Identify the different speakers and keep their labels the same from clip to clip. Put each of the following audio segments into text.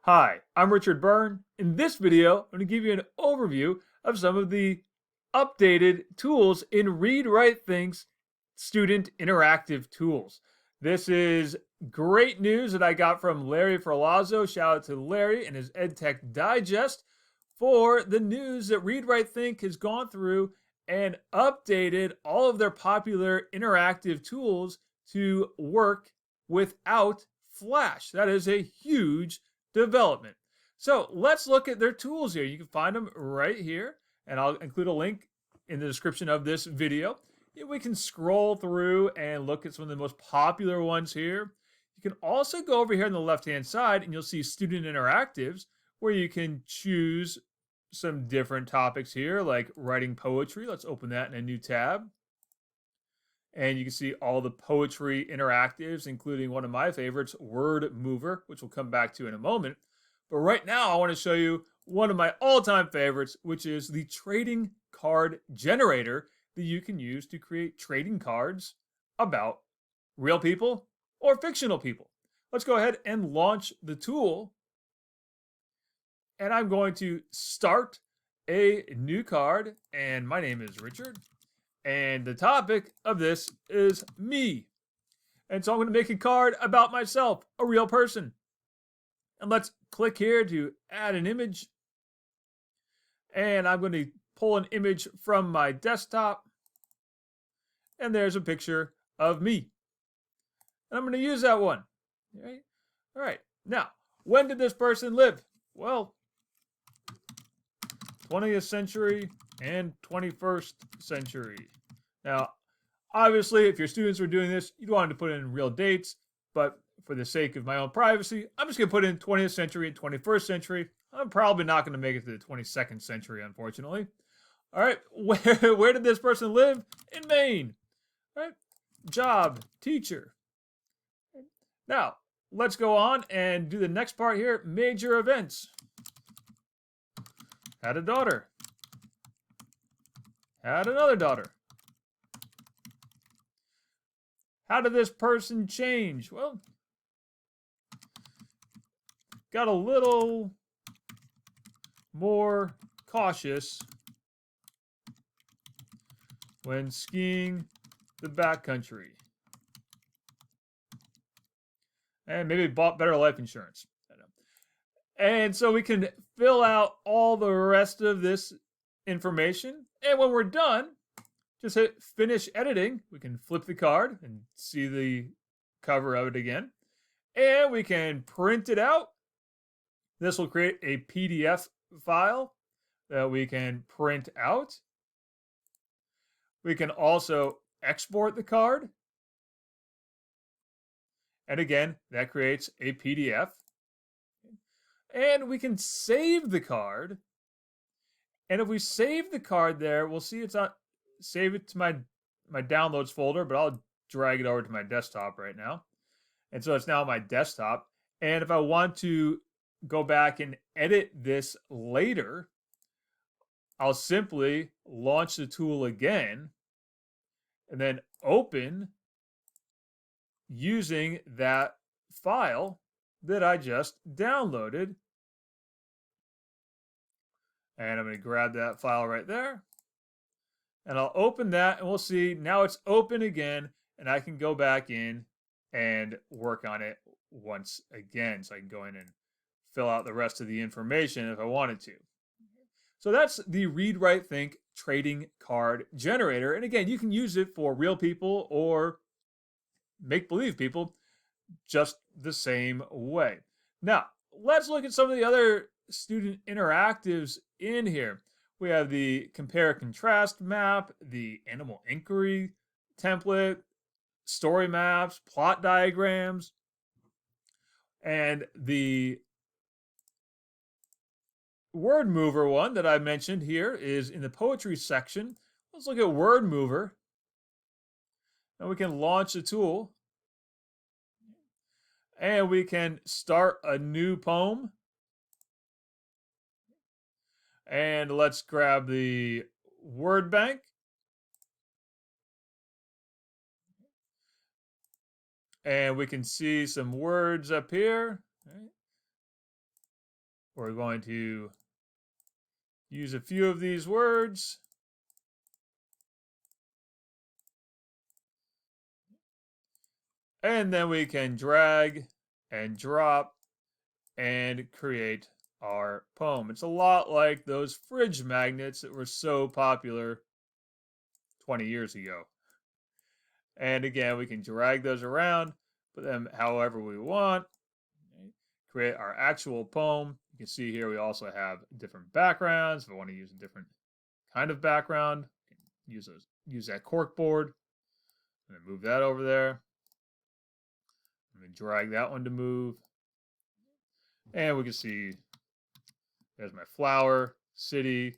Speaker 1: Hi, I'm Richard Byrne. In this video, I'm going to give you an overview of some of the updated tools in ReadWriteThink's student interactive tools. This is great news that I got from Larry Ferlazzo. Shout out to Larry and his EdTech Digest for the news that ReadWriteThink has gone through and updated all of their popular interactive tools to work without Flash. That is a huge development. So let's look at their tools here. You can find them right here, and I'll include a link in the description of this video. We can scroll through and look at some of the most popular ones here. You can also go over here on the left-hand side, and you'll see Student Interactives, where you can choose some different topics here, like writing poetry. Let's open that in a new tab. And you can see all the poetry interactives, including one of my favorites, WordMover, which we'll come back to in a moment. But right now, I want to show you one of my all-time favorites, which is the trading card generator that you can use to create trading cards about real people or fictional people. Let's go ahead and launch the tool. And I'm going to start a new card, and my name is Richard. And the topic of this is me. And so I'm going to make a card about myself, a real person. And let's click here to add an image. And I'm going to pull an image from my desktop. And there's a picture of me. And I'm going to use that one. All right. Now, when did this person live? Well, 20th century and 21st century. Now, obviously, if your students were doing this, you'd want them to put in real dates, but for the sake of my own privacy, I'm just going to put in 20th century and 21st century. I'm probably not going to make it to the 22nd century, unfortunately. All right, where did this person live? In Maine. All right, job, teacher. Now, let's go on and do the next part here, major events. Had a daughter. Had another daughter. How did this person change? Well, got a little more cautious when skiing the backcountry. And maybe bought better life insurance. And so we can fill out all the rest of this information. And when we're done, just hit finish editing. We can flip the card and see the cover of it again. And we can print it out. This will create a PDF file that we can print out. We can also export the card. And again, that creates a PDF. And we can save the card. And if we save the card there, we'll see it's not save it to my downloads folder, but I'll drag it over to my desktop right now. And so it's now on my desktop. And if I want to go back and edit this later, I'll simply launch the tool again and then open using that file that I just downloaded. And I'm going to grab that file right there. And I'll open that, and we'll see now it's open again, and I can go back in and work on it once again. So I can go in and fill out the rest of the information if I wanted to. So that's the ReadWriteThink trading card generator. And again, you can use it for real people or make-believe people just the same way. Now, let's look at some of the other student interactives in here. We have the compare contrast map, the animal inquiry template, story maps, plot diagrams, and the WordMover one that I mentioned here is in the poetry section. Let's look at WordMover. And we can launch the tool. And we can start a new poem. And let's grab the word bank. And we can see some words up here. We're going to use a few of these words. And then we can drag and drop and create our poem. It's a lot like those fridge magnets that were so popular 20 years ago. And again, we can drag those around, put them however we want, create our actual poem. You can see here we also have different backgrounds. If I want to use a different kind of background, use that cork board. I'm going to move that over there. I'm going to drag that one to move. And we can see there's my flower, city,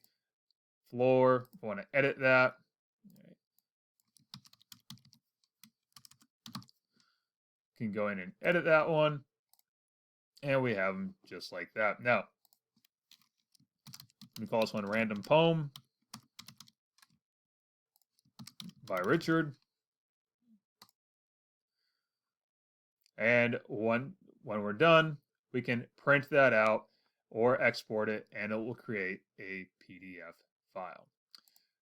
Speaker 1: floor. If I want to edit that, can go in and edit that one. And we have them just like that. Now, let me call this one Random Poem by Richard. And when we're done, we can print that out or export it, and it will create a PDF file.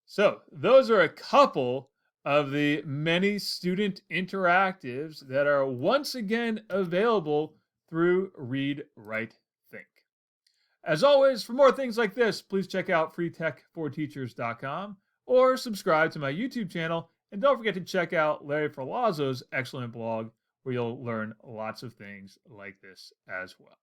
Speaker 1: So those are a couple of the many student interactives that are once again available through ReadWriteThink. As always, for more things like this, please check out freetech4teachers.com or subscribe to my YouTube channel. And don't forget to check out Larry Ferlazzo's excellent blog, where you'll learn lots of things like this as well.